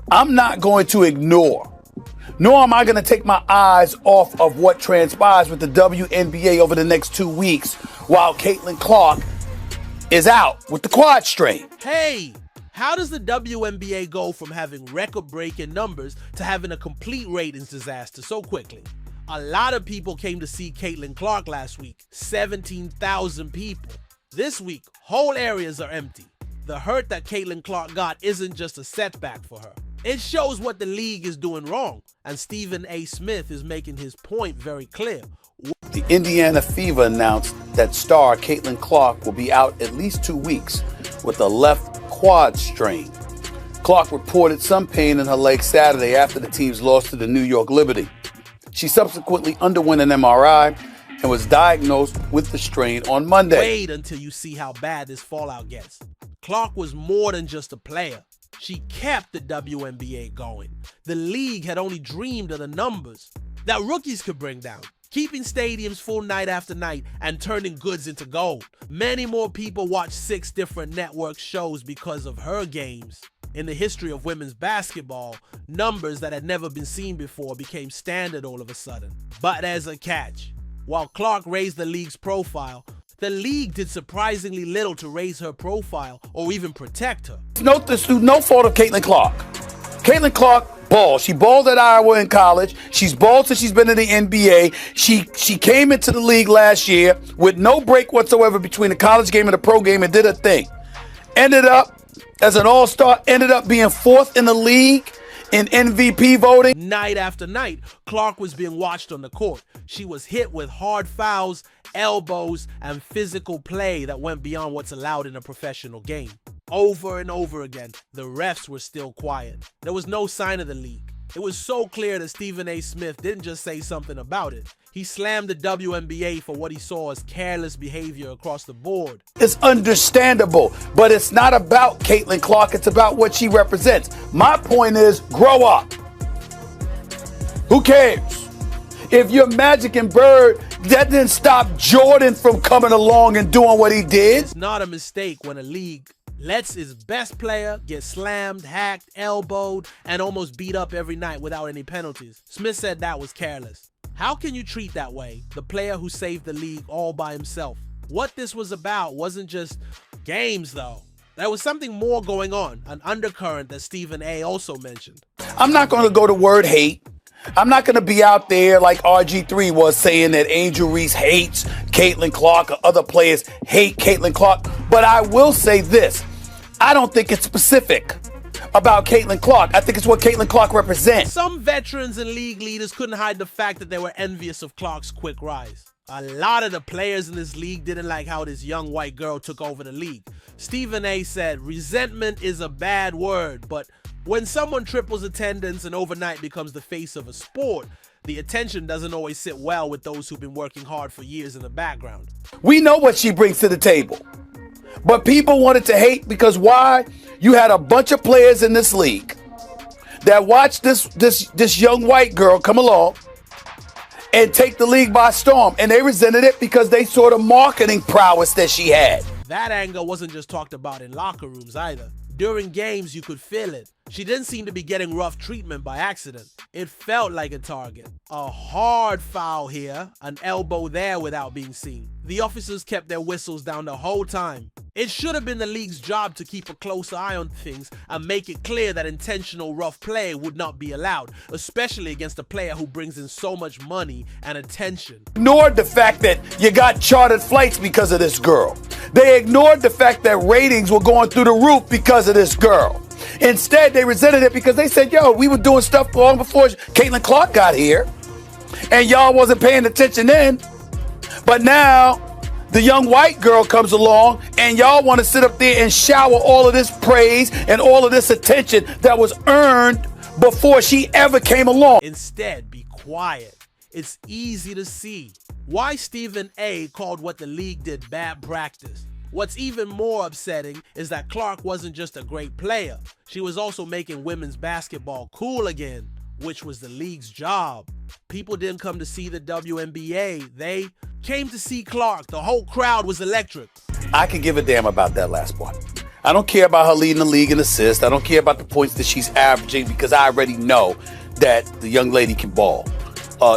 I'm not going to ignore, nor am I going to take my eyes off of what transpires with the WNBA over the next 2 weeks while Caitlin Clark is out with the quad strain. Hey, how does the WNBA go from having record-breaking numbers to having a complete ratings disaster so quickly? A lot of people came to see Caitlin Clark last week, 17,000 people. This week, whole areas are empty. The hurt that Caitlin Clark got isn't just a setback for her. It shows what the league is doing wrong, and Stephen A. Smith is making his point very clear. The Indiana Fever announced that star Caitlin Clark will be out at least 2 weeks with a left quad strain. Clark reported some pain in her leg Saturday after the team's loss to the New York Liberty. She subsequently underwent an MRI and was diagnosed with the strain on Monday. Wait until you see how bad this fallout gets. Clark was more than just a player. She kept the WNBA going. The league had only dreamed of the numbers that rookies could bring down, keeping stadiums full night after night and turning goods into gold. Many more people watched 6 different network shows because of her games. In the history of women's basketball, numbers that had never been seen before became standard all of a sudden. But there's a catch. While Clark raised the league's profile, the league did surprisingly little to raise her profile or even protect her. This through no fault of Caitlin Clark. Caitlin Clark balled. She balled at Iowa in college. She's balled since she's been in the NBA. She came into the league last year with no break whatsoever between the college game and the pro game and did her thing. Ended up as an all-star, ended up being 4th in the league in MVP voting. Night after night, Clark was being watched on the court. She was hit with hard fouls, elbows, and physical play that went beyond what's allowed in a professional game. Over and over again, the refs were still quiet. There was no sign of the league. It was so clear that Stephen A. Smith didn't just say something about it. He slammed the WNBA for what he saw as careless behavior across the board. It's understandable, but it's not about Caitlin Clark. It's about what she represents. My point is, grow up. Who cares? If you're Magic and Bird, that didn't stop Jordan from coming along and doing what he did. It's not a mistake when a league lets its best player get slammed, hacked, elbowed, and almost beat up every night without any penalties. Smith said that was careless. How can you treat that way the player who saved the league all by himself? What this was about wasn't just games, though. There was something more going on, an undercurrent that Stephen A. also mentioned. I'm not going to go to word hate. I'm not going to be out there like RG3 was saying that Angel Reese hates Caitlin Clark or other players hate Caitlin Clark. But I will say this. I don't think it's specific about Caitlin Clark. I think it's what Caitlin Clark represents. Some veterans and league leaders couldn't hide the fact that they were envious of Clark's quick rise. A lot of the players in this league didn't like how this young white girl took over the league. Stephen A. said, resentment is a bad word, but when someone triples attendance and overnight becomes the face of a sport, the attention doesn't always sit well with those who've been working hard for years in the background. We know what she brings to the table, but people wanted to hate because why? You had a bunch of players in this league that watched this young white girl come along and take the league by storm, and they resented it because they saw the marketing prowess that she had. That anger wasn't just talked about in locker rooms either. During games, you could feel it. She didn't seem to be getting rough treatment by accident. It felt like a target. A hard foul here, an elbow there without being seen. The officers kept their whistles down the whole time. It should have been the league's job to keep a close eye on things and make it clear that intentional rough play would not be allowed, especially against a player who brings in so much money and attention. Ignored the fact that you got chartered flights because of this girl. They ignored the fact that ratings were going through the roof because of this girl. Instead, they resented it because they said, yo, we were doing stuff long before Caitlin Clark got here, and y'all wasn't paying attention then. But now, the young white girl comes along, and y'all want to sit up there and shower all of this praise and all of this attention that was earned before she ever came along. Instead, be quiet. It's easy to see why Stephen A. called what the league did bad practice. What's even more upsetting is that Clark wasn't just a great player. She was also making women's basketball cool again, which was the league's job. People didn't come to see the WNBA. They came to see Clark. The whole crowd was electric. I could give a damn about that last part. I don't care about her leading the league in assists. I don't care about the points that she's averaging because I already know that the young lady can ball.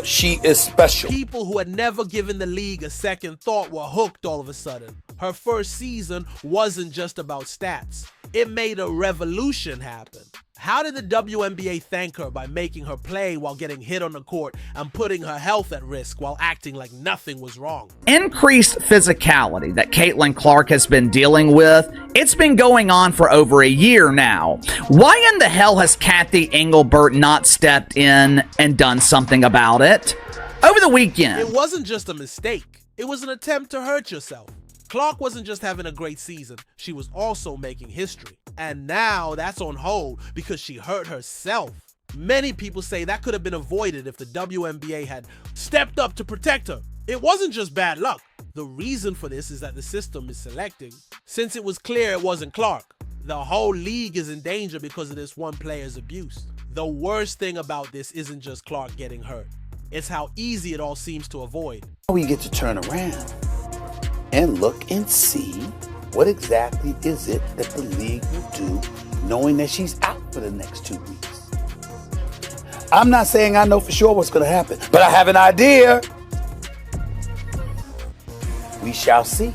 She is special. People who had never given the league a second thought were hooked all of a sudden. Her first season wasn't just about stats. It made a revolution happen. How did the WNBA thank her by making her play while getting hit on the court and putting her health at risk while acting like nothing was wrong? Increased physicality that Caitlin Clark has been dealing with, it's been going on for over a year now. Why in the hell has Kathy Engelbert not stepped in and done something about it? Over the weekend, It wasn't just a mistake. It was an attempt to hurt yourself. Clark wasn't just having a great season, she was also making history. And now that's on hold because she hurt herself. Many people say that could have been avoided if the WNBA had stepped up to protect her. It wasn't just bad luck. The reason for this is that the system is selecting. Since it was clear it wasn't Clark, the whole league is in danger because of this one player's abuse. The worst thing about this isn't just Clark getting hurt. It's how easy it all seems to avoid. We get to turn around and look and see what exactly is it that the league will do knowing that she's out for the next 2 weeks. I'm not saying I know for sure what's going to happen, but I have an idea. We shall see.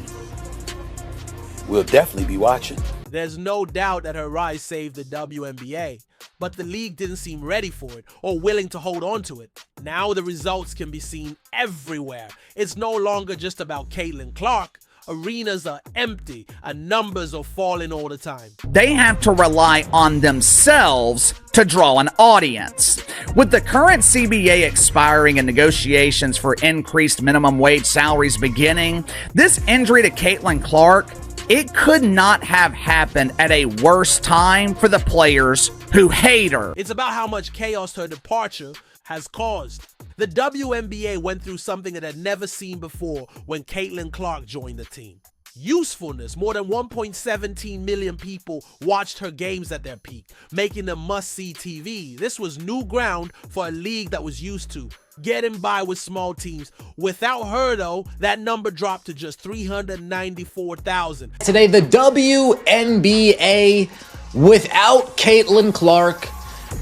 We'll definitely be watching. There's no doubt that her rise saved the WNBA, but the league didn't seem ready for it or willing to hold on to it. Now the results can be seen everywhere. It's no longer just about Caitlin Clark. Arenas are empty and numbers are falling all the time. they have to rely on themselves to draw an audience. With the current CBA expiring and negotiations for increased minimum wage salaries beginning, this injury to Caitlin Clark, it could not have happened at a worse time for the players who hate her. It's about how much chaos her departure has caused. The WNBA went through something it had never seen before when Caitlin Clark joined the team. Usefulness. More than 1.17 million people watched her games at their peak, making them must-see TV. This was new ground for a league that was used to getting by with small teams. Without her, though, that number dropped to just 394,000. Today, the WNBA without Caitlin Clark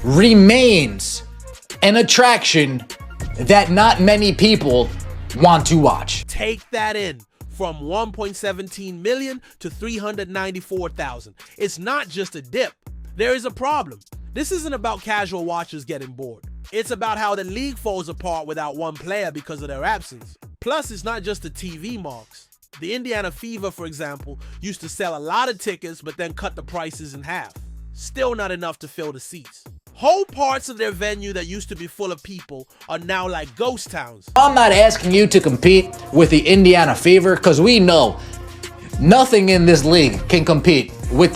remains an attraction that not many people want to watch. Take that in. From 1.17 million to 394,000. It's not just a dip. There is a problem. This isn't about casual watchers getting bored. It's about how the league falls apart without one player because of their absence. Plus, it's not just the TV marks. The Indiana Fever, for example, used to sell a lot of tickets but then cut the prices in half. Still not enough to fill the seats. Whole parts of their venue that used to be full of people are now like ghost towns. I'm not asking you to compete with the Indiana Fever because we know nothing in this league can compete when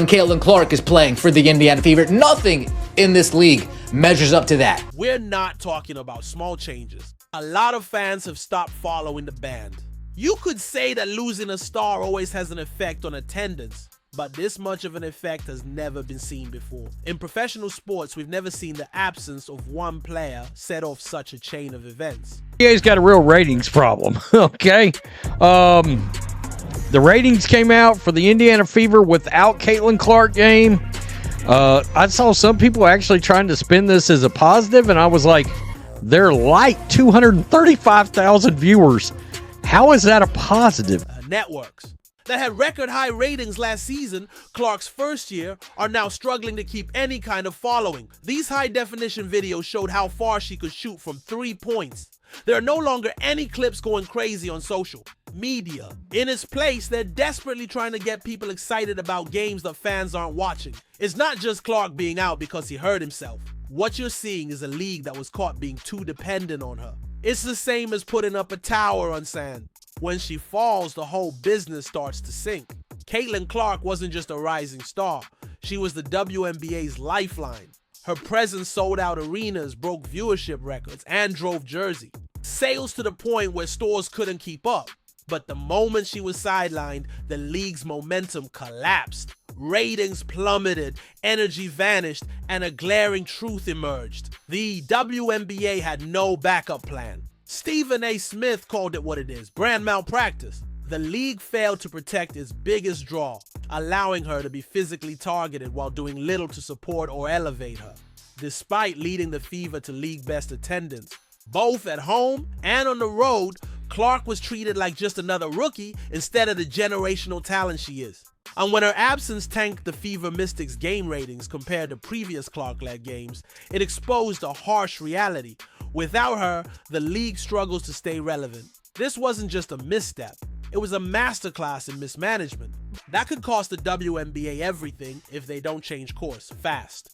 Caitlin Clark is playing for the Indiana Fever. Nothing in this league measures up to that. We're not talking about small changes. A lot of fans have stopped following the band. You could say that losing a star always has an effect on attendance, but this much of an effect has never been seen before. In professional sports, we've never seen the absence of one player set off such a chain of events. NBA's got a real ratings problem, okay? The ratings came out for the Indiana Fever without Caitlin Clark game. I saw some people actually trying to spin this as a positive, and I was like, they're like 235,000 viewers. How is that a positive? Networks that had record high ratings last season, Clark's first year, are now struggling to keep any kind of following. These high definition videos showed how far she could shoot from 3 points. There are no longer any clips going crazy on social media. In its place, they're desperately trying to get people excited about games that fans aren't watching. It's not just Clark being out because he hurt himself. What you're seeing is a league that was caught being too dependent on her. It's the same as putting up a tower on sand. When she falls, the whole business starts to sink. Caitlin Clark wasn't just a rising star. She was the WNBA's lifeline. Her presence sold out arenas, broke viewership records, and drove Jersey. Sales to the point where stores couldn't keep up. But the moment she was sidelined, the league's momentum collapsed. Ratings plummeted, energy vanished, and a glaring truth emerged. The WNBA had no backup plan. Stephen A. Smith called it what it is, brand malpractice. The league failed to protect its biggest draw, allowing her to be physically targeted while doing little to support or elevate her. Despite leading the Fever to league best attendance, both at home and on the road, Clark was treated like just another rookie instead of the generational talent she is. And when her absence tanked the Fever Mystics' game ratings compared to previous Clark-led games, it exposed a harsh reality. Without her, the league struggles to stay relevant. This wasn't just a misstep, it was a masterclass in mismanagement. That could cost the WNBA everything if they don't change course fast.